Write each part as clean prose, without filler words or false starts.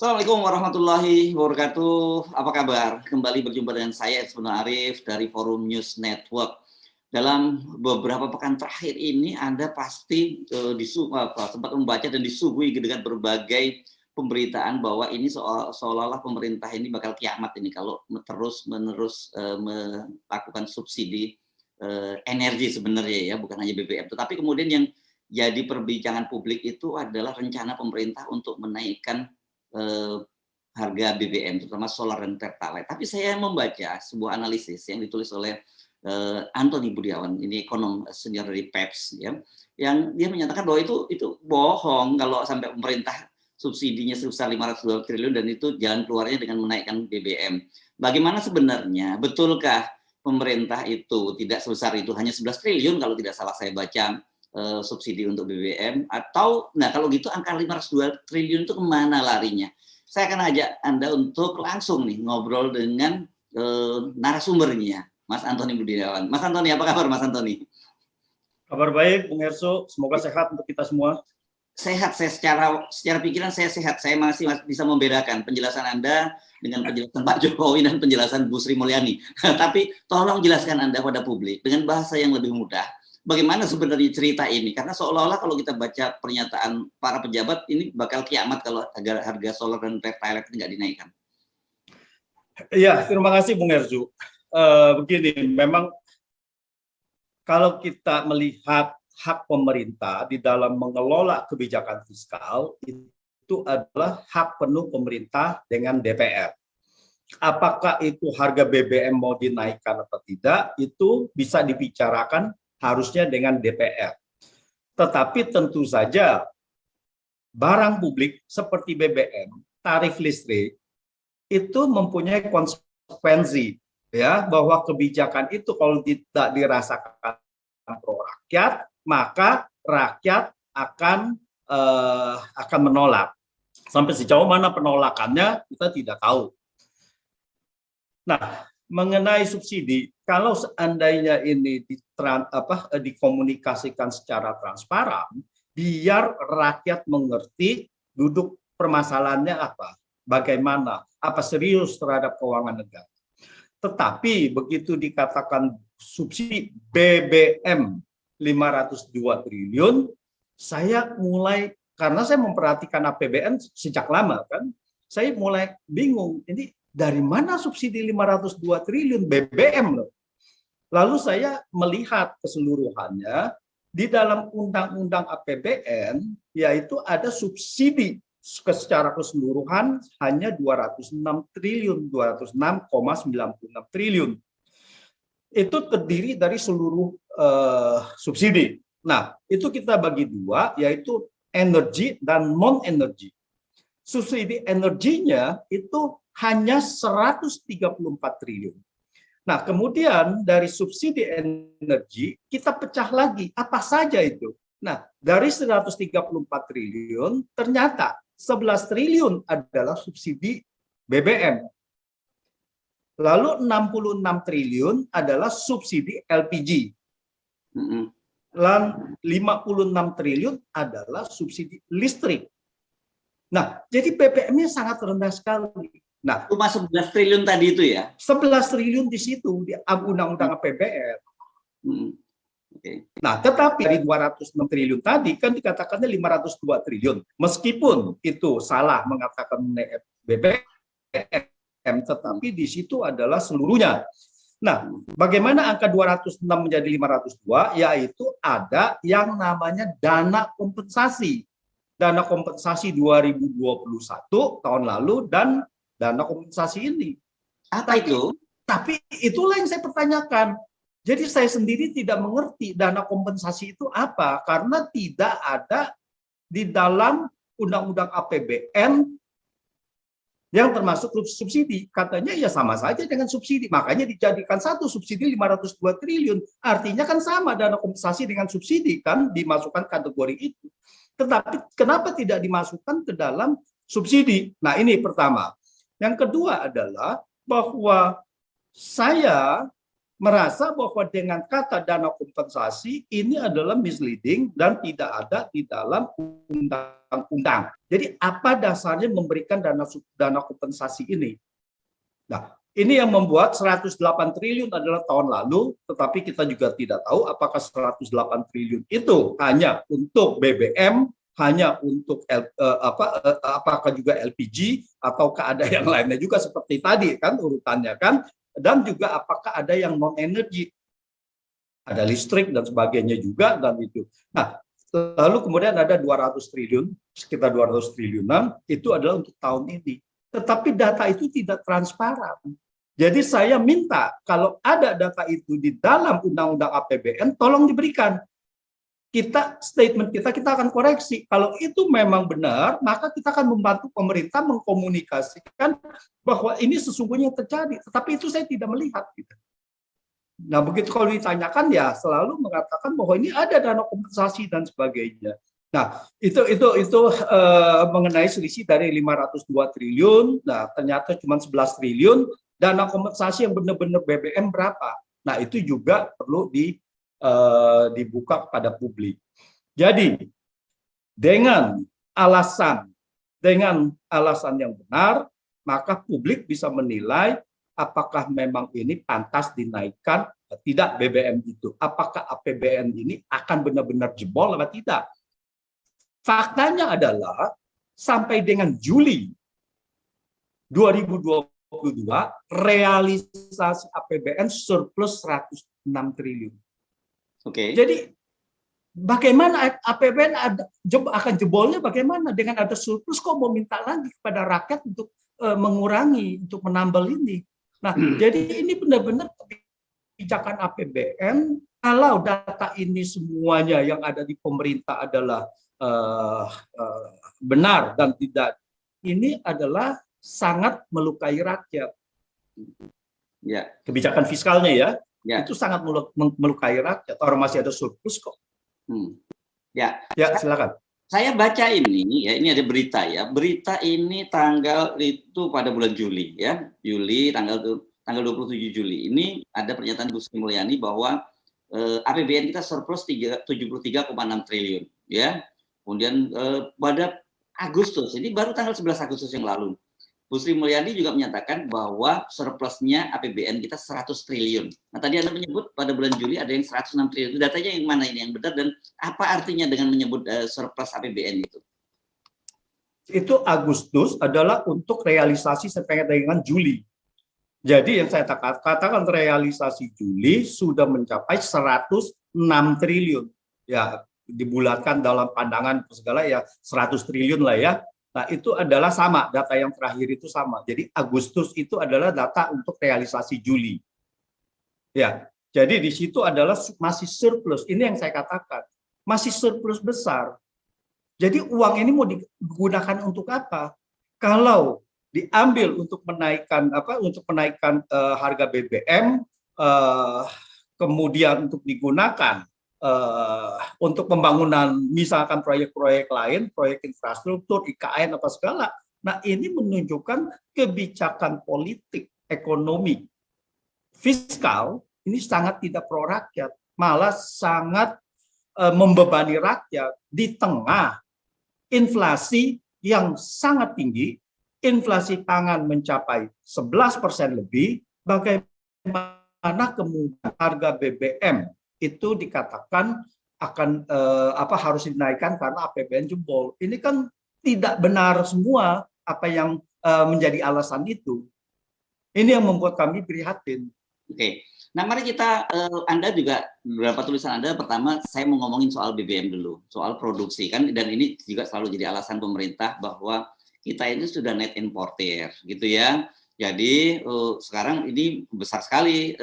Assalamualaikum warahmatullahi wabarakatuh. Apa kabar? Kembali berjumpa dengan saya Ismail Arif dari Forum News Network. Dalam beberapa pekan terakhir ini Anda pasti sempat membaca dan disuguhi dengan berbagai pemberitaan bahwa ini seolah-olah pemerintah ini bakal kiamat ini kalau terus-menerus melakukan subsidi energi sebenarnya ya, bukan hanya BBM. Tetapi kemudian yang jadi perbincangan publik itu adalah rencana pemerintah untuk menaikkan harga BBM, terutama solar dan pertalite. Tapi saya membaca sebuah analisis yang ditulis oleh Antony Budiawan, ini ekonom senior dari PEPS, ya, yang dia menyatakan bahwa itu bohong kalau sampai pemerintah subsidinya sebesar 502 triliun dan itu jalan keluarnya dengan menaikkan BBM. Bagaimana sebenarnya? Betulkah pemerintah itu tidak sebesar itu, hanya 11 triliun kalau tidak salah saya baca subsidi untuk BBM, atau nah kalau gitu angka 502 triliun itu kemana larinya? Saya akan ajak Anda untuk langsung nih ngobrol dengan narasumbernya, Mas Antony Budiawan. Mas Antony, apa kabar Mas Antony? Kabar baik, Bung Erso. Semoga sehat untuk kita semua. Sehat, saya secara pikiran saya sehat. Saya masih bisa membedakan penjelasan Anda dengan penjelasan Pak Jokowi dan penjelasan Bu Sri Mulyani. Tapi tolong jelaskan Anda pada publik dengan bahasa yang lebih mudah. Bagaimana sebenarnya cerita ini? Karena seolah-olah kalau kita baca pernyataan para pejabat ini bakal kiamat kalau harga solar dan pertalite nggak dinaikkan. Iya, terima kasih Bung Erzu. Begini, memang kalau kita melihat hak pemerintah di dalam mengelola kebijakan fiskal, itu adalah hak penuh pemerintah dengan DPR. Apakah itu harga BBM mau dinaikkan atau tidak, itu bisa dibicarakan harusnya dengan DPR. Tetapi tentu saja barang publik seperti BBM, tarif listrik, itu mempunyai konsekuensi, ya, bahwa kebijakan itu kalau tidak dirasakan pro rakyat, maka rakyat akan menolak. Sampai sejauh mana penolakannya kita tidak tahu. Nah, mengenai subsidi, kalau seandainya ini dikomunikasikan secara transparan, biar rakyat mengerti duduk permasalahannya apa, bagaimana, apa serius terhadap keuangan negara. Tetapi begitu dikatakan subsidi BBM 502 triliun, saya mulai, karena saya memperhatikan APBN sejak lama kan, saya mulai bingung, ini dari mana subsidi 502 triliun BBM loh. Lalu saya melihat keseluruhannya di dalam undang-undang APBN, yaitu ada subsidi secara keseluruhan hanya 206 triliun, 206,96 triliun. Itu terdiri dari seluruh subsidi. Nah, itu kita bagi dua, yaitu energi dan non-energi. Subsidi energinya itu hanya 134 triliun. Nah, kemudian dari subsidi energi kita pecah lagi apa saja itu. Nah, dari 134 triliun ternyata 11 triliun adalah subsidi BBM. Lalu 66 triliun adalah subsidi LPG. Dan 56 triliun adalah subsidi listrik. Nah, jadi BBM-nya sangat rendah sekali. Nah, cuma 11 triliun tadi itu ya? 11 triliun di situ di undang-undang APBN. Okay. Nah, tetapi dari 206 triliun tadi kan dikatakannya 502 triliun. Meskipun itu salah mengatakan BBM, tetapi di situ adalah seluruhnya. Nah, bagaimana angka 206 menjadi 502? Yaitu ada yang namanya dana kompensasi. Dana kompensasi 2021 tahun lalu dan dana kompensasi ini. Apa itu? Tapi itulah yang saya pertanyakan. Jadi saya sendiri tidak mengerti dana kompensasi itu apa, karena tidak ada di dalam undang-undang APBN yang termasuk subsidi. Katanya ya sama saja dengan subsidi, makanya dijadikan satu subsidi 502 triliun. Artinya kan sama dana kompensasi dengan subsidi kan dimasukkan kategori itu. Tetapi kenapa tidak dimasukkan ke dalam subsidi? Nah, ini pertama. Yang kedua adalah bahwa saya merasa bahwa dengan kata dana kompensasi ini adalah misleading dan tidak ada di dalam undang-undang. Jadi apa dasarnya memberikan dana kompensasi ini? Nah, ini yang membuat 108 triliun adalah tahun lalu, tetapi kita juga tidak tahu apakah 108 triliun itu hanya untuk BBM, hanya untuk apakah juga LPG, ataukah ada yang lainnya juga seperti tadi kan urutannya kan, dan juga apakah ada yang non energi, ada listrik dan sebagainya juga dan itu. Nah, lalu kemudian ada 200 triliun, sekitar 200 triliunan itu adalah untuk tahun ini. Tetapi data itu tidak transparan. Jadi saya minta kalau ada data itu di dalam undang-undang APBN tolong diberikan. Statement kita akan koreksi. Kalau itu memang benar, maka kita akan membantu pemerintah mengkomunikasikan bahwa ini sesungguhnya terjadi. Tetapi itu saya tidak melihat. Gitu. Nah, begitu kalau ditanyakan ya selalu mengatakan bahwa ini ada dana kompensasi dan sebagainya. Nah, itu mengenai selisih dari 502 triliun. Nah, ternyata cuma 11 triliun. Dana kompensasi yang benar-benar BBM berapa? Nah, itu juga perlu dibuka kepada publik. Jadi dengan alasan yang benar, maka publik bisa menilai apakah memang ini pantas dinaikkan atau tidak BBM itu. Apakah APBN ini akan benar-benar jebol atau tidak? Faktanya adalah sampai dengan Juli 2022 realisasi APBN surplus 106 triliun. Oke. Jadi bagaimana APBN akan jebolnya bagaimana dengan ada surplus kok mau minta lagi kepada rakyat untuk mengurangi, untuk menambal ini. Nah, jadi ini benar-benar kebijakan APBN kalau data ini semuanya yang ada di pemerintah adalah benar dan tidak, ini adalah sangat melukai rakyat. Ya. Kebijakan fiskalnya ya. Ya. Itu sangat melukai rakyat. Orang masih ada surplus kok. Ya. Ya, silakan. Saya baca ini, ya ini ada berita ya. Berita ini tanggal itu pada bulan Juli ya. Juli tanggal 27 Juli. Ini ada pernyataan Bu Sri Mulyani bahwa APBN kita surplus 73,6 triliun ya. Kemudian pada Agustus, ini baru tanggal 11 Agustus yang lalu. Bu Sri Mulyani juga menyatakan bahwa surplusnya APBN kita 100 triliun. Nah, tadi Anda menyebut pada bulan Juli ada yang 106 triliun. Datanya yang mana ini yang benar dan apa artinya dengan menyebut surplus APBN itu? Itu Agustus adalah untuk realisasi sampai dengan Juli. Jadi yang saya katakan realisasi Juli sudah mencapai 106 triliun. Ya, dibulatkan dalam pandangan segala ya 100 triliun lah ya. Nah, itu adalah sama, data yang terakhir itu sama. Jadi Agustus itu adalah data untuk realisasi Juli. Ya, jadi di situ adalah masih surplus. Ini yang saya katakan, masih surplus besar. Jadi uang ini mau digunakan untuk apa? Kalau diambil untuk menaikkan harga BBM, kemudian untuk digunakan untuk pembangunan misalkan proyek-proyek lain, proyek infrastruktur, IKN apa segala. Nah, ini menunjukkan kebijakan politik, ekonomi, fiskal ini sangat tidak pro rakyat, malah sangat membebani rakyat di tengah inflasi yang sangat tinggi, inflasi pangan mencapai 11% lebih, bagaimana kemudian harga BBM itu dikatakan akan harus dinaikkan karena APBN jebol. Ini kan tidak benar semua apa yang menjadi alasan itu. Ini yang membuat kami prihatin. Oke. Nah, mari kita Anda juga beberapa tulisan Anda pertama saya mau ngomongin soal BBM dulu, soal produksi kan, dan ini juga selalu jadi alasan pemerintah bahwa kita ini sudah net importer gitu ya. Jadi sekarang ini besar sekali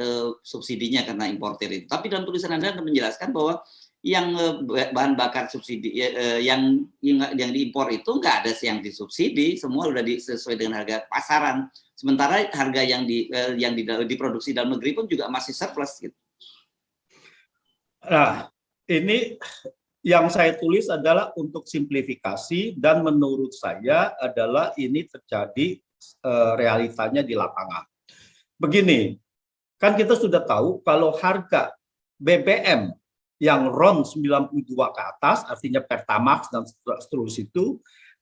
subsidinya karena importer itu. Tapi dalam tulisan Anda menjelaskan bahwa yang bahan bakar subsidi yang diimpor itu nggak ada yang disubsidi, semua sudah sesuai dengan harga pasaran. Sementara harga yang diproduksi dalam negeri pun juga masih surplus gitu. Nah, ini yang saya tulis adalah untuk simplifikasi dan menurut saya adalah ini terjadi realitanya di lapangan. Begini, Kan kita sudah tahu kalau harga BBM yang RON 92 ke atas, artinya Pertamax dan seterusnya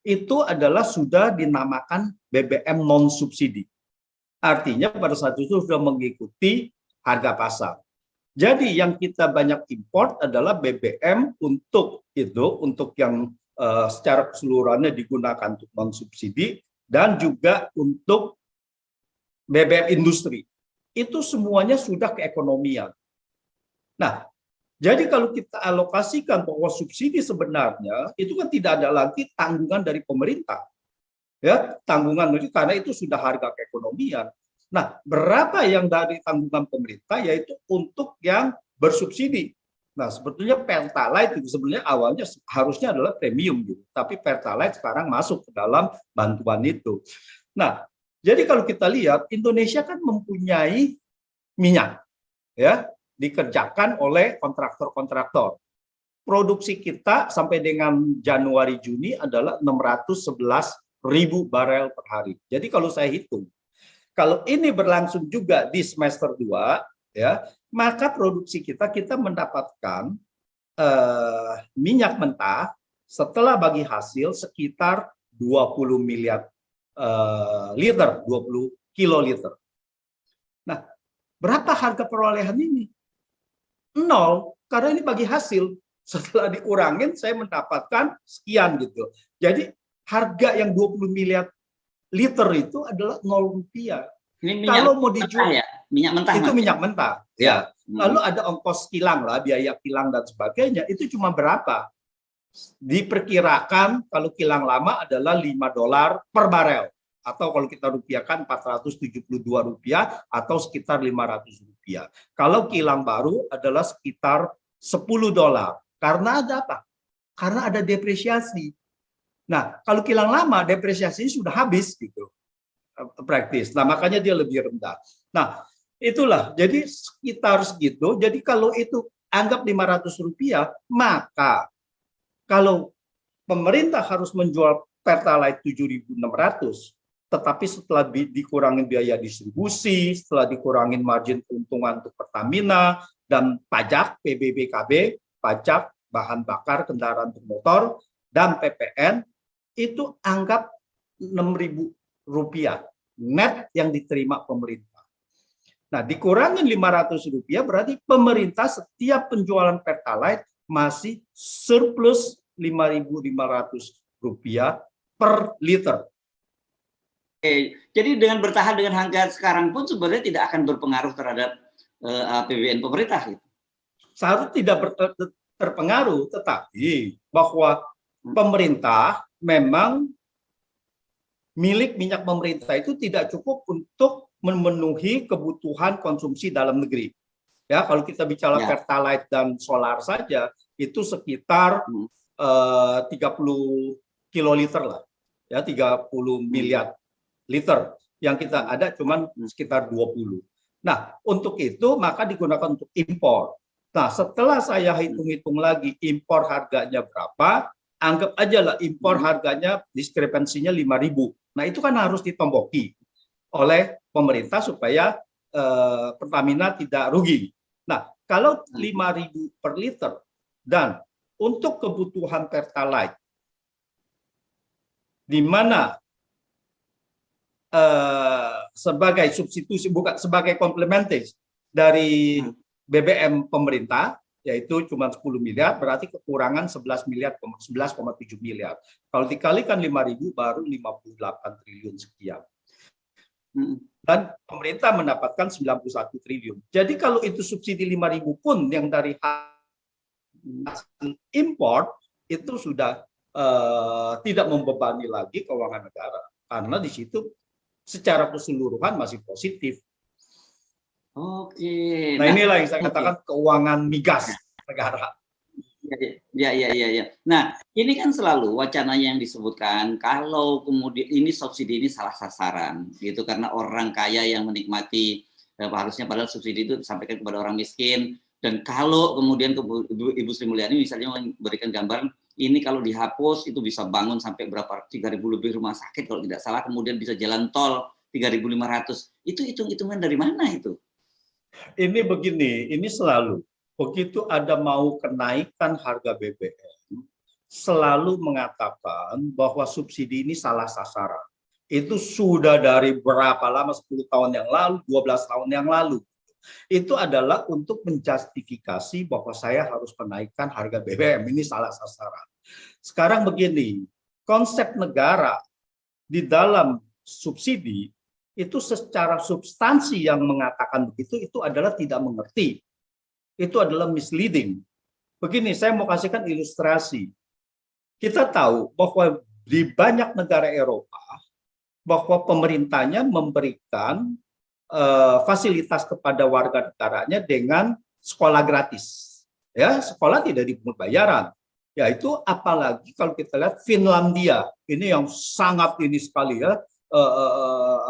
itu adalah sudah dinamakan BBM non subsidi. Artinya pada saat itu sudah mengikuti harga pasar. Jadi yang kita banyak import adalah BBM untuk yang secara keseluruhannya digunakan untuk non subsidi dan juga untuk BBM industri. Itu semuanya sudah keekonomian. Nah, jadi kalau kita alokasikan bahwa subsidi sebenarnya itu kan tidak ada lagi tanggungan dari pemerintah. Ya, tanggungan itu karena itu sudah harga keekonomian. Nah, berapa yang dari tanggungan pemerintah yaitu untuk yang bersubsidi. Nah, sebetulnya Pertalite itu sebenarnya awalnya harusnya adalah premium gitu, tapi Pertalite sekarang masuk ke dalam bantuan itu. Nah, jadi kalau kita lihat Indonesia kan mempunyai minyak, ya, dikerjakan oleh kontraktor-kontraktor. Produksi kita sampai dengan Januari Juni adalah 611.000 barel per hari. Jadi kalau saya hitung, kalau ini berlangsung juga di semester 2, ya, maka produksi kita mendapatkan minyak mentah setelah bagi hasil sekitar 20 miliar liter, 20 kiloliter. Nah, berapa harga perolehan ini? 0, karena ini bagi hasil. Setelah dikurangin, saya mendapatkan sekian gitu. Jadi harga yang 20 miliar liter itu adalah 0 rupiah. Ini minyak kalau mau dijual, ya? Minyak mentah. itu minyak mentah. Ya. Lalu ada ongkos kilang lah, biaya kilang dan sebagainya. Itu cuma berapa? Diperkirakan kalau kilang lama adalah $5 per barel. Atau kalau kita rupiahkan 472 rupiah atau sekitar 500 rupiah. Kalau kilang baru adalah sekitar $10. Karena ada apa? Karena ada depresiasi. Nah, kalau kilang lama depresiasinya sudah habis gitu. Praktis. Nah, makanya dia lebih rendah. Nah, itulah. Jadi sekitar segitu. Jadi kalau itu anggap 500 rupiah, maka kalau pemerintah harus menjual Pertalite 7.600, tetapi setelah dikurangin biaya distribusi, setelah dikurangin margin keuntungan untuk Pertamina, dan pajak PBBKB, pajak bahan bakar kendaraan bermotor, dan PPN, itu anggap 6.000 rupiah net yang diterima pemerintah. Nah, dikurangin 500 rupiah berarti pemerintah setiap penjualan Pertalite masih surplus 5.500 rupiah per liter. Oke, jadi dengan bertahan dengan harga sekarang pun sebenarnya tidak akan berpengaruh terhadap APBN pemerintah. Seharusnya tidak terpengaruh, tetapi bahwa pemerintah memang milik minyak pemerintah itu tidak cukup untuk memenuhi kebutuhan konsumsi dalam negeri. Ya, kalau kita bicara Pertalite dan solar saja itu sekitar 30 kiloliter lah, ya 30 miliar liter. Yang kita ada cuman sekitar 20. Nah, untuk itu maka digunakan untuk impor. Nah, setelah saya hitung-hitung lagi impor harganya berapa, anggap aja lah impor harganya diskrepensinya 5.000. Nah, itu kan harus ditomboki oleh pemerintah supaya Pertamina tidak rugi. Nah, kalau 5.000 per liter dan untuk kebutuhan Pertalite di mana sebagai substitusi, bukan sebagai komplementer dari BBM pemerintah, yaitu cuma 10 miliar, berarti kekurangan 11,7 miliar. Kalau dikalikan 5.000 baru 58 triliun sekian. Dan pemerintah mendapatkan 91 triliun. Jadi kalau itu subsidi 5.000 pun yang dari hasil import itu sudah tidak membebani lagi keuangan negara. Karena di situ secara keseluruhan masih positif. Oke. Nah, inilah yang saya katakan keuangan migas negara. Ya. Nah, ini kan selalu wacananya yang disebutkan kalau kemudian ini subsidi ini salah sasaran, gitu, karena orang kaya yang menikmati harusnya padahal subsidi itu disampaikan kepada orang miskin. Dan kalau kemudian Ibu Sri Mulyani misalnya memberikan gambaran ini kalau dihapus itu bisa bangun sampai berapa 3.000 lebih rumah sakit kalau tidak salah, kemudian bisa jalan tol 3.500. Itu hitung-hitungan dari mana itu? Ini begini, ini selalu begitu ada mau kenaikan harga BBM, selalu mengatakan bahwa subsidi ini salah sasaran. Itu sudah dari berapa lama, 10 tahun yang lalu, 12 tahun yang lalu. Itu adalah untuk menjustifikasi bahwa saya harus menaikkan harga BBM, ini salah sasaran. Sekarang begini, konsep negara di dalam subsidi itu secara substansi yang mengatakan begitu itu adalah tidak mengerti. Itu adalah misleading. Begini, saya mau kasihkan ilustrasi. Kita tahu bahwa di banyak negara Eropa bahwa pemerintahnya memberikan fasilitas kepada warga negaranya dengan sekolah gratis. Ya, sekolah tidak dipungut bayaran. Yaitu apalagi kalau kita lihat Finlandia, ini yang sangat ini sekali ya,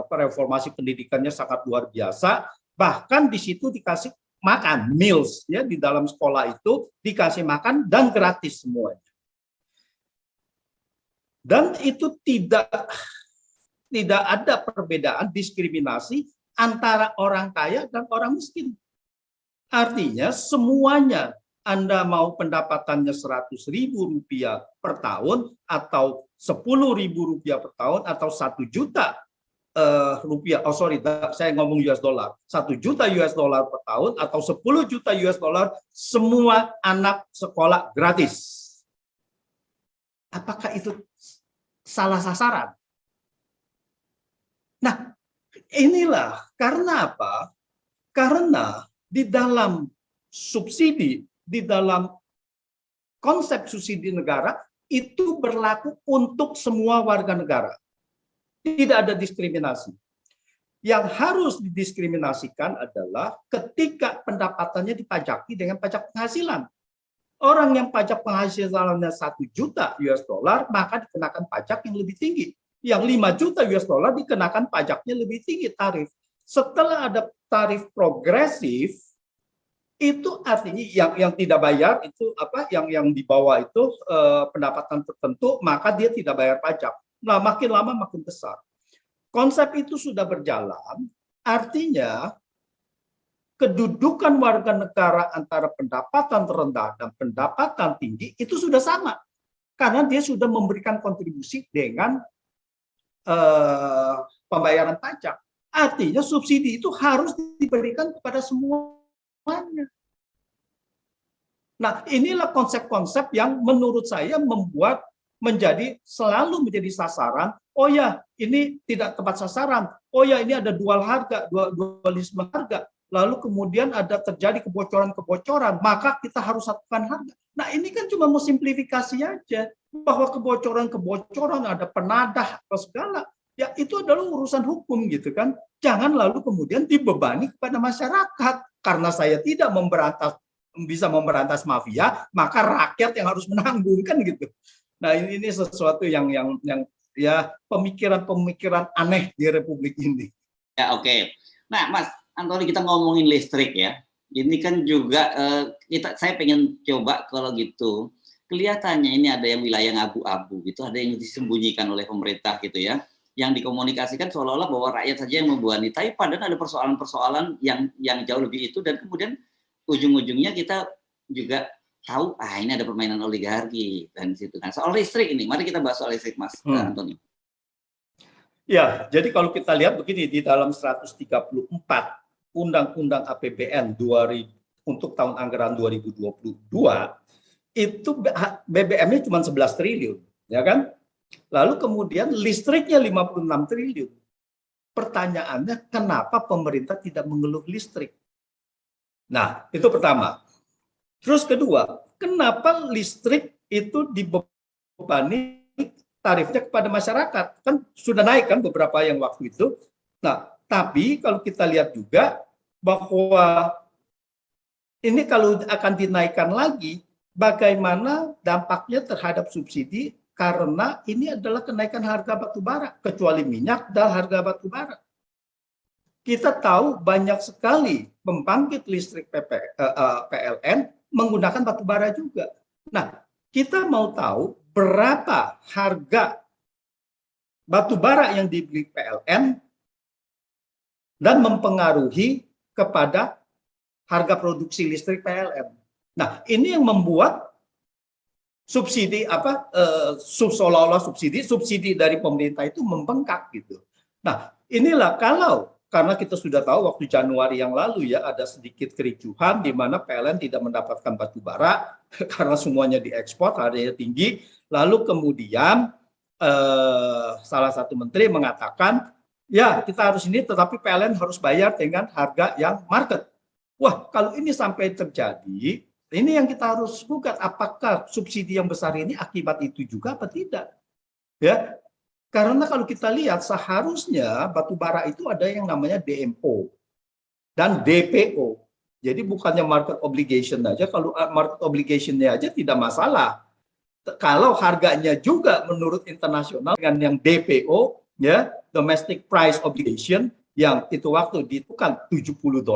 reformasi pendidikannya sangat luar biasa. Bahkan di situ dikasih makan, meals ya, di dalam sekolah itu dikasih makan dan gratis semuanya. Dan itu tidak ada perbedaan diskriminasi antara orang kaya dan orang miskin. Artinya semuanya, Anda mau pendapatannya Rp100.000 per tahun atau Rp10.000 per tahun atau 1 juta rupiah, saya ngomong US dollar, 1 juta US dollar per tahun atau 10 juta US dollar, semua anak sekolah gratis. Apakah itu salah sasaran? Nah, inilah karena apa? Karena di dalam subsidi, di dalam konsep subsidi negara itu berlaku untuk semua warga negara. Tidak ada diskriminasi. Yang harus didiskriminasikan adalah ketika pendapatannya dipajaki dengan pajak penghasilan. Orang yang pajak penghasilannya 1 juta US dollar, maka dikenakan pajak yang lebih tinggi. Yang 5 juta US dollar dikenakan pajaknya lebih tinggi tarif. Setelah ada tarif progresif, itu artinya yang tidak bayar itu apa? Yang di bawah itu pendapatan tertentu, maka dia tidak bayar pajak. Nah, makin lama makin besar. Konsep itu sudah berjalan, artinya kedudukan warga negara antara pendapatan terendah dan pendapatan tinggi itu sudah sama. Karena dia sudah memberikan kontribusi dengan pembayaran pajak. Artinya subsidi itu harus diberikan kepada semuanya. Nah, inilah konsep-konsep yang menurut saya membuat selalu menjadi sasaran. Oh ya, ini tidak tepat sasaran. Oh ya, ini ada dual harga, dualisme harga. Lalu kemudian ada terjadi kebocoran-kebocoran, maka kita harus satukan harga. Nah, ini kan cuma mau simplifikasi aja, bahwa kebocoran-kebocoran ada penadah atau segala. Ya, itu adalah urusan hukum gitu kan. Jangan lalu kemudian dibebani kepada masyarakat. Karena saya tidak bisa memberantas mafia, maka rakyat yang harus menanggung kan gitu. Nah, ini sesuatu yang ya pemikiran-pemikiran aneh di Republik ini. Ya, oke. Nah, Mas Antoni, kita ngomongin listrik ya. Ini kan juga saya pengen coba kalau gitu. Kelihatannya ini ada yang wilayah abu-abu gitu, ada yang disembunyikan oleh pemerintah gitu ya. Yang dikomunikasikan seolah-olah bahwa rakyat saja yang membebani, tapi padahal ada persoalan-persoalan yang jauh lebih itu, dan kemudian ujung-ujungnya kita juga tahu ini ada permainan oligarki dan situ kan. Soal listrik ini, mari kita bahas soal listrik, Mas Antoni. Ya, jadi kalau kita lihat begini, di dalam 134 Undang-Undang APBN untuk tahun anggaran 2022 itu BBM-nya cuma 11 triliun, ya kan? Lalu kemudian listriknya 56 triliun. Pertanyaannya, kenapa pemerintah tidak mengeluh listrik? Nah, itu pertama. Terus kedua, kenapa listrik itu dibebani tarifnya kepada masyarakat? Kan sudah naik kan beberapa yang waktu itu. Nah, tapi kalau kita lihat juga bahwa ini kalau akan dinaikkan lagi, bagaimana dampaknya terhadap subsidi, karena ini adalah kenaikan harga batu bara, kecuali minyak dan harga batu bara. Kita tahu banyak sekali pembangkit listrik PLN menggunakan batu bara juga. Nah, kita mau tahu berapa harga batu bara yang dibeli PLN dan mempengaruhi kepada harga produksi listrik PLN. Nah, ini yang membuat subsidi seolah-olah subsidi dari pemerintah itu membengkak gitu. Nah, inilah karena kita sudah tahu waktu Januari yang lalu ya ada sedikit kericuhan di mana PLN tidak mendapatkan batu bara karena semuanya diekspor, harganya tinggi. Lalu kemudian salah satu menteri mengatakan, ya kita harus ini, tetapi PLN harus bayar dengan harga yang market. Wah, kalau ini sampai terjadi, ini yang kita harus buka, apakah subsidi yang besar ini akibat itu juga apa tidak? Ya, karena kalau kita lihat seharusnya batu bara itu ada yang namanya DMO dan DPO. Jadi bukannya market obligation aja, kalau market obligation-nya aja tidak masalah. Kalau harganya juga menurut internasional dengan yang DPO, ya, domestic price obligation, yang itu waktu dihitungan $70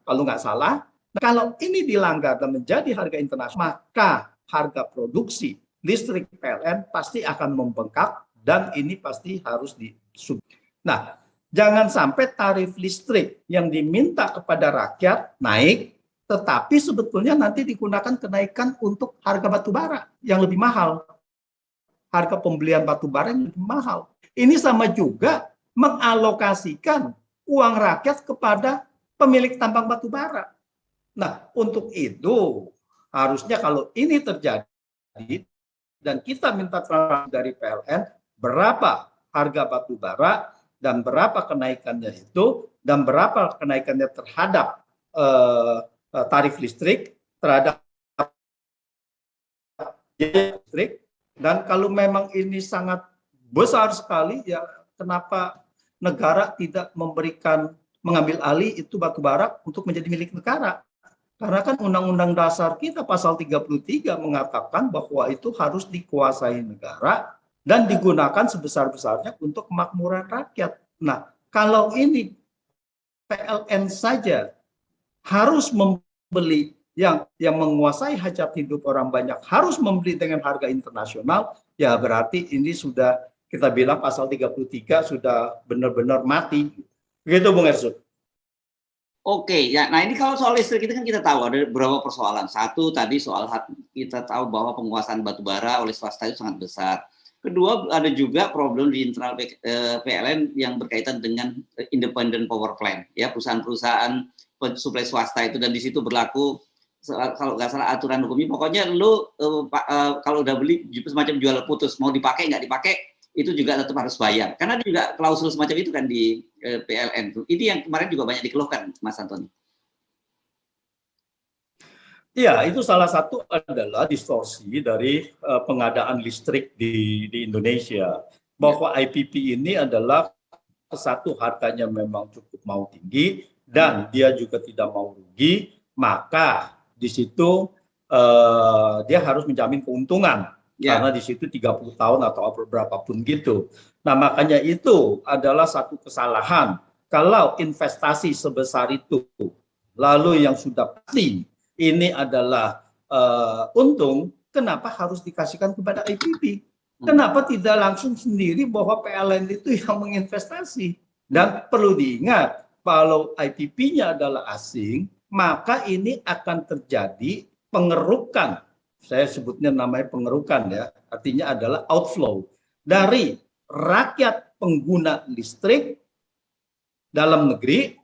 kalau nggak salah. Nah, kalau ini dilanggar dan menjadi harga internasional, maka harga produksi listrik PLN pasti akan membengkak dan ini pasti harus disub. Nah, jangan sampai tarif listrik yang diminta kepada rakyat naik, tetapi sebetulnya nanti digunakan kenaikan untuk harga batu bara yang lebih mahal. Harga pembelian batu bara yang lebih mahal. Ini sama juga mengalokasikan uang rakyat kepada pemilik tambang batu bara. Nah, untuk itu harusnya kalau ini terjadi dan kita minta transparansi dari PLN berapa harga batu bara dan berapa kenaikannya itu dan berapa kenaikannya terhadap tarif listrik, terhadap listrik, dan kalau memang ini sangat besar sekali, ya kenapa negara tidak mengambil alih itu batu bara untuk menjadi milik negara? Karena kan Undang-Undang Dasar kita pasal 33 mengatakan bahwa itu harus dikuasai negara dan digunakan sebesar-besarnya untuk kemakmuran rakyat. Nah, kalau ini PLN saja harus membeli yang menguasai hajat hidup orang banyak, harus membeli dengan harga internasional, ya berarti ini sudah kita bilang pasal 33 sudah benar-benar mati. Begitu Bung Ersud. Oke, ya. Nah ini kalau soal listrik itu kan kita tahu ada beberapa persoalan. Satu tadi soal kita tahu bahwa penguasaan batu bara oleh swasta itu sangat besar. Kedua ada juga problem di internal PLN yang berkaitan dengan independent power plant, ya perusahaan-perusahaan suplai swasta itu, dan di situ berlaku kalau nggak salah aturan hukumnya. Pokoknya lu kalau udah beli semacam jual putus, mau dipakai nggak dipakai itu juga tetap harus bayar. Karena ada juga klausul semacam itu kan di PLN. Ini yang kemarin juga banyak dikeluhkan, Mas Antoni. Iya, itu salah satu adalah distorsi dari pengadaan listrik di Indonesia. Bahwa IPP ini adalah satu, harganya memang cukup mau tinggi dan dia juga tidak mau rugi, maka di situ dia harus menjamin keuntungan. Karena di situ 30 tahun atau berapapun gitu. Nah, makanya itu adalah satu kesalahan. Kalau investasi sebesar itu, lalu yang sudah pasti ini adalah untung, kenapa harus dikasihkan kepada IPP? Kenapa tidak langsung sendiri bahwa PLN itu yang menginvestasi? Dan perlu diingat, kalau IPP-nya adalah asing, maka ini akan terjadi pengerukan. Saya sebutnya namanya pengerukan ya, artinya adalah outflow dari rakyat pengguna listrik dalam negeri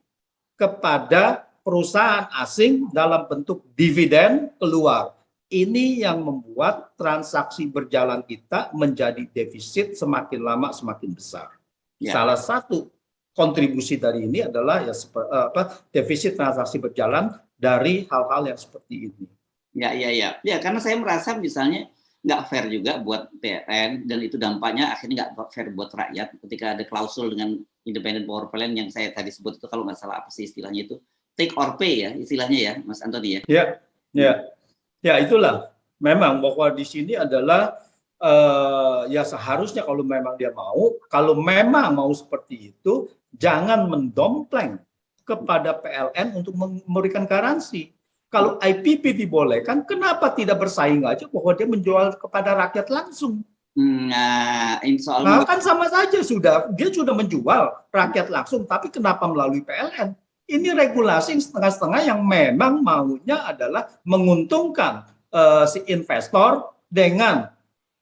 kepada perusahaan asing dalam bentuk dividen keluar. Ini yang membuat transaksi berjalan kita menjadi defisit semakin lama semakin besar. Salah satu kontribusi dari ini adalah defisit transaksi berjalan dari hal-hal yang seperti ini. Ya, karena saya merasa misalnya nggak fair juga buat PLN, dan itu dampaknya akhirnya nggak fair buat rakyat ketika ada klausul dengan independent power plant yang saya tadi sebut itu, kalau nggak salah apa sih istilahnya itu, take or pay ya istilahnya ya, Mas Antoni ya. Ya itulah memang bahwa di sini adalah ya seharusnya kalau memang dia mau, kalau memang mau seperti itu, jangan mendompleng kepada PLN untuk memberikan garansi. Kalau IPP dibolehkan, kenapa tidak bersaing aja bahwa dia menjual kepada rakyat langsung? Nah, insya Allah kan sama saja, dia sudah menjual rakyat langsung, tapi kenapa melalui PLN? Ini regulasi setengah-setengah yang memang maunya adalah menguntungkan si investor dengan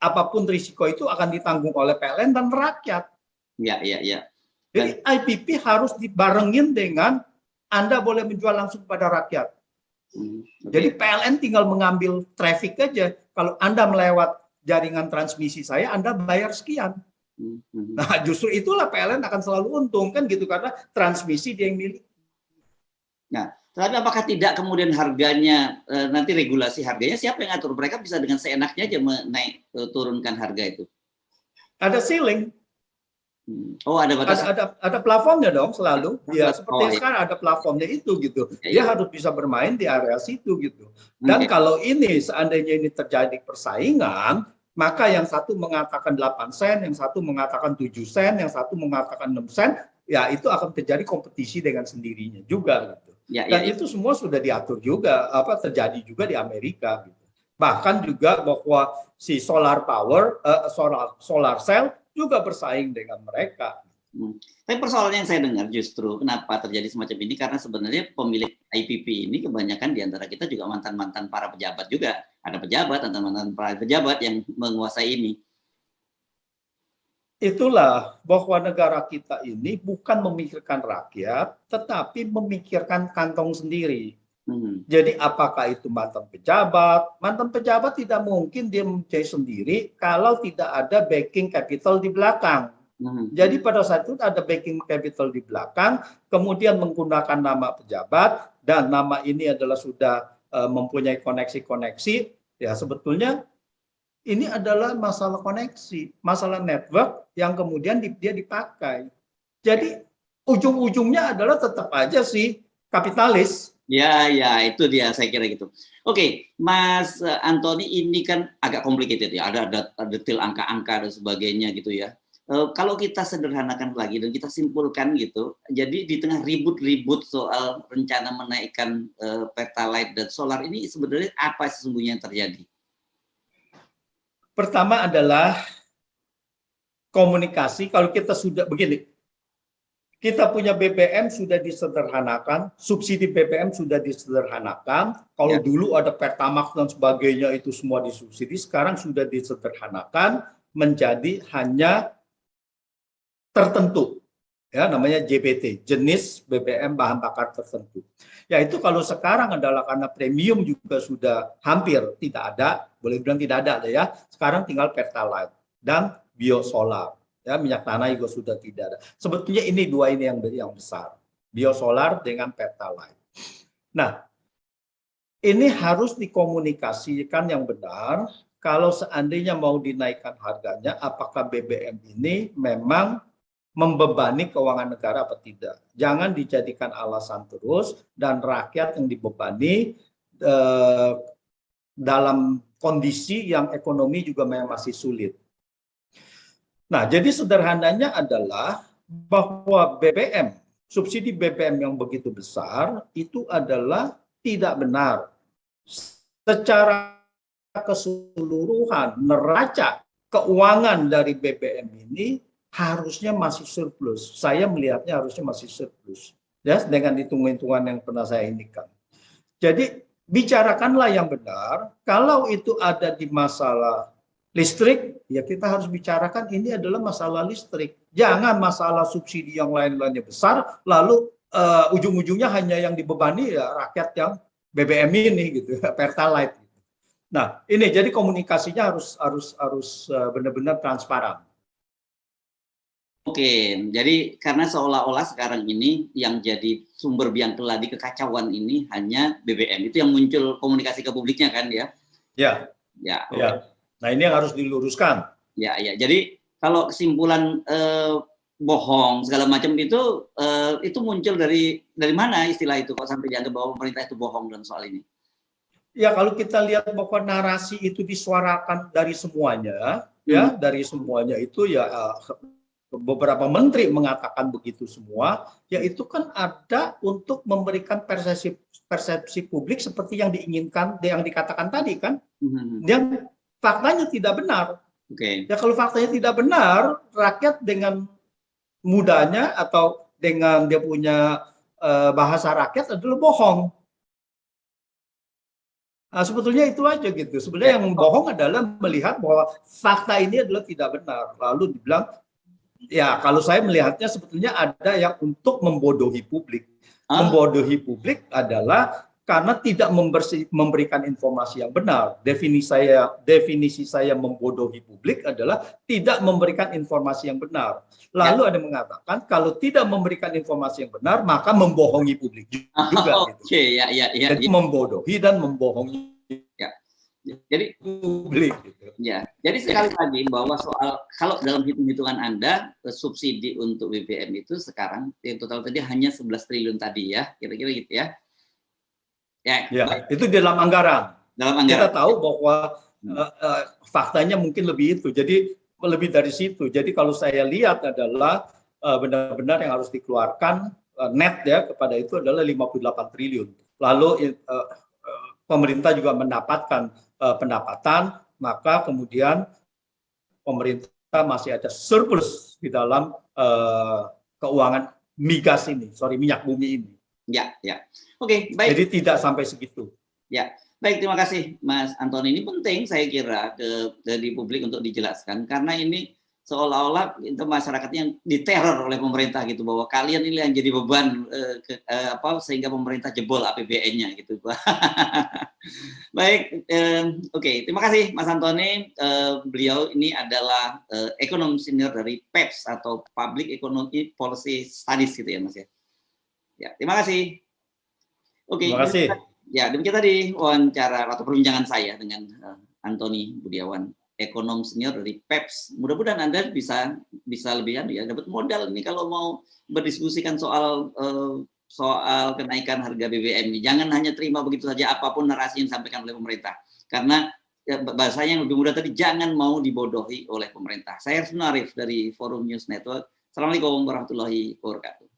apapun risiko itu akan ditanggung oleh PLN dan rakyat. Ya, ya, ya. Jadi IPP harus dibarengin dengan Anda boleh menjual langsung pada rakyat. Jadi PLN tinggal mengambil traffic aja. Kalau Anda melewat jaringan transmisi saya, Anda bayar sekian. Nah, justru itulah PLN akan selalu untung kan gitu, karena transmisi dia yang miliki. Nah, tapi apakah tidak kemudian harganya nanti regulasi harganya siapa yang ngatur? Mereka bisa dengan seenaknya aja turunkan harga itu. Ada ceiling. Oh, ada batas. Ada plafonnya dong selalu. Ya, seperti sekarang ada plafonnya itu gitu. Dia harus bisa bermain di area situ gitu. Dan kalau ini seandainya ini terjadi persaingan, maka yang satu mengatakan 8 sen, yang satu mengatakan 7 sen, yang satu mengatakan 6 sen, ya itu akan terjadi kompetisi dengan sendirinya juga gitu. Dan itu semua sudah diatur juga, terjadi juga di Amerika gitu. Bahkan juga bahwa si solar power, solar cell juga bersaing dengan mereka. Tapi persoalannya yang saya dengar justru kenapa terjadi semacam ini, karena sebenarnya pemilik IPP ini kebanyakan diantara kita juga mantan-mantan para pejabat juga. Ada pejabat, mantan-mantan para pejabat yang menguasai ini. Itulah bahwa negara kita ini bukan memikirkan rakyat, tetapi memikirkan kantong sendiri. Jadi apakah itu mantan pejabat tidak mungkin dia mencari sendiri kalau tidak ada backing capital di belakang. Jadi pada saat itu ada backing capital di belakang, kemudian menggunakan nama pejabat, dan nama ini adalah sudah mempunyai koneksi-koneksi, ya sebetulnya ini adalah masalah koneksi, masalah network yang kemudian dia dipakai. Jadi ujung-ujungnya adalah tetap aja sih kapitalis. Ya, itu dia saya kira gitu. Oke, Mas Antoni, ini kan agak complicated ya, ada detail angka-angka dan sebagainya gitu ya. Kalau kita sederhanakan lagi dan kita simpulkan gitu, jadi di tengah ribut-ribut soal rencana menaikkan Pertalite dan solar ini sebenarnya apa sesungguhnya yang terjadi? Pertama adalah komunikasi. Kalau kita sudah begini, kita punya BBM sudah disederhanakan, subsidi BBM sudah disederhanakan. Kalau dulu ada Pertamax dan sebagainya itu semua disubsidi, sekarang sudah disederhanakan menjadi hanya tertentu. Ya, namanya JBT, jenis BBM bahan bakar tertentu. Yaitu kalau sekarang adalah karena premium juga sudah hampir tidak ada, boleh bilang tidak ada ya. Sekarang tinggal Pertalite dan biosolar. Ya, minyak tanah juga sudah tidak ada. Sebetulnya ini dua ini yang besar, biosolar dengan Pertalite. Nah, ini harus dikomunikasikan yang benar. Kalau seandainya mau dinaikkan harganya, apakah BBM ini memang membebani keuangan negara atau tidak? Jangan dijadikan alasan terus dan rakyat yang dibebani dalam kondisi yang ekonomi juga memang masih sulit. Nah, jadi sederhananya adalah bahwa BBM, subsidi BBM yang begitu besar itu adalah tidak benar. Secara keseluruhan neraca keuangan dari BBM ini harusnya masih surplus. Saya melihatnya harusnya masih surplus. Ya, dengan hitung-hitungan yang pernah saya indikan. Jadi bicarakanlah yang benar. Kalau itu ada di masalah listrik, ya kita harus bicarakan ini adalah masalah listrik. Jangan masalah subsidi yang lain-lainnya besar, lalu ujung-ujungnya hanya yang dibebani ya rakyat yang BBM ini gitu, Pertalite. Nah, ini jadi komunikasinya harus benar-benar transparan. Oke, jadi karena seolah-olah sekarang ini yang jadi sumber biang keladi kekacauan ini hanya BBM, itu yang muncul komunikasi ke publiknya kan ya? Ya. Okay. Nah, ini yang harus diluruskan. Ya. Jadi kalau kesimpulan bohong segala macam itu muncul dari mana istilah itu kok sampai dianggap bahwa pemerintah itu bohong dalam soal ini? Ya, kalau kita lihat bahwa narasi itu disuarakan dari semuanya, ya dari semuanya itu ya beberapa menteri mengatakan begitu semua, ya itu kan ada untuk memberikan persepsi publik seperti yang diinginkan, yang dikatakan tadi kan, yang faktanya tidak benar. Ya kalau faktanya tidak benar, rakyat dengan mudahnya atau dengan dia punya bahasa rakyat adalah bohong. Nah, sebetulnya itu aja gitu. Sebenarnya yang bohong adalah melihat bahwa fakta ini adalah tidak benar. Lalu dibilang, ya kalau saya melihatnya sebetulnya ada yang untuk membodohi publik. Membodohi publik adalah karena tidak memberikan informasi yang benar. Definisi saya membodohi publik adalah tidak memberikan informasi yang benar. Lalu ada yang mengatakan kalau tidak memberikan informasi yang benar maka membohongi publik juga. Gitu. Jadi membodohi dan membohongi. Jadi publik. Gitu. Ya, jadi sekali lagi bahwa soal kalau dalam hitung-hitungan Anda subsidi untuk BBM itu sekarang yang total tadi hanya 11 triliun tadi ya, kira-kira gitu ya. Ya, itu di dalam anggaran. Kita tahu bahwa faktanya mungkin lebih itu. Jadi lebih dari situ. Jadi kalau saya lihat adalah benar-benar yang harus dikeluarkan net ya kepada itu adalah 58 triliun. Lalu pemerintah juga mendapatkan pendapatan, maka kemudian pemerintah masih ada surplus di dalam keuangan migas ini, minyak bumi ini. Ya. Oke, baik. Jadi tidak sampai segitu. Ya, baik, terima kasih Mas Antoni. Ini penting saya kira dari publik untuk dijelaskan karena ini seolah-olah itu masyarakatnya yang diteror oleh pemerintah gitu bahwa kalian ini yang jadi beban sehingga pemerintah jebol APBN-nya gitu. Baik, oke, terima kasih Mas Antoni. Beliau ini adalah ekonom senior dari PEPS atau Public Economy Policy Studies gitu ya Mas ya. Ya, terima kasih. Oke, terima kasih. Ya, demikian tadi wawancara atau perbincangan saya dengan Antoni Budiawan, ekonom senior dari PEPS. Mudah-mudahan Anda bisa lebih dapat modal ini kalau mau berdiskusikan soal kenaikan harga BBM ini. Jangan hanya terima begitu saja apapun narasi yang disampaikan oleh pemerintah. Karena bahasanya yang lebih mudah tadi, jangan mau dibodohi oleh pemerintah. Saya Ersmino Arif dari Forum News Network. Assalamualaikum warahmatullahi wabarakatuh.